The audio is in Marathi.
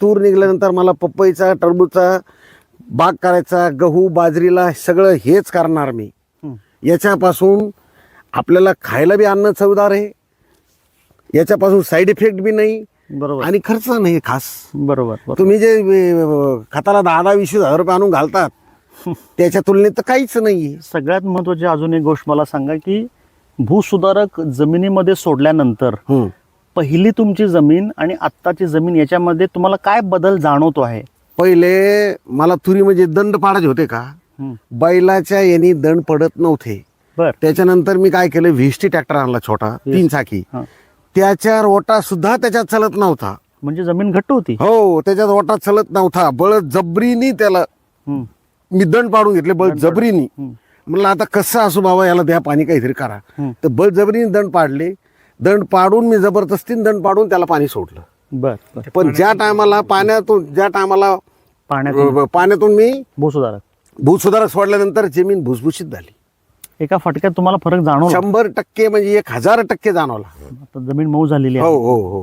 तूर निघाल्यानंतर मला पपईचा टरबूजचा बाग करायचा, गहू बाजरीला सगळं हेच करणार मी. याच्यापासून आपल्याला खायला बी अन्न चवदार आहे, याच्यापासून साईड इफेक्ट बी नाही बरोबर आणि खर्च नाही खास. बरोबर बरोबर. तुम्ही जे खताला 10-20 हजार रुपये आणून घालतात त्याच्या तुलनेत तर काहीच नाही. सगळ्यात महत्वाची अजून एक गोष्ट मला सांगा की भूसुधारक जमिनीमध्ये सोडल्यानंतर पहिली तुमची जमीन आणि आत्ताची जमीन याच्यामध्ये तुम्हाला काय बदल जाणवतो आहे? पहिले मला तुरी म्हणजे दंड पाडायचे होते का, बैलाच्या यांनी दंड पडत नव्हते. बर. त्याच्यानंतर मी काय केलं, व्हीएसटी ट्रॅक्टर आणला छोटा 3 चाकी. त्याच्या रोटा सुद्धा त्याच्यात चालत नव्हता. म्हणजे जमीन घट्ट होती. हो, त्याच्यात रोटा चालत नव्हता. बळजबरीनी त्याला मी दंड पाडून घेतले, बळजबरीनी. म्हणलं आता कसं असू बाबा, याला द्या पाणी काहीतरी करा. तर बळजबरीने दंड पाडले. दंड पाडून मी जबरदस्तीने दंड पाडून त्याला पाणी सोडलं. बर. पण ज्या टायमाला पाण्यातून मी भूसुधारक सोडल्यानंतर जमीन भुसभुशीत झाली. एका फटक्यात तुम्हाला फरक जाणवला? 100% म्हणजे 1000% जाणवला. जमीन मऊ झालेली आहे. हो हो हो.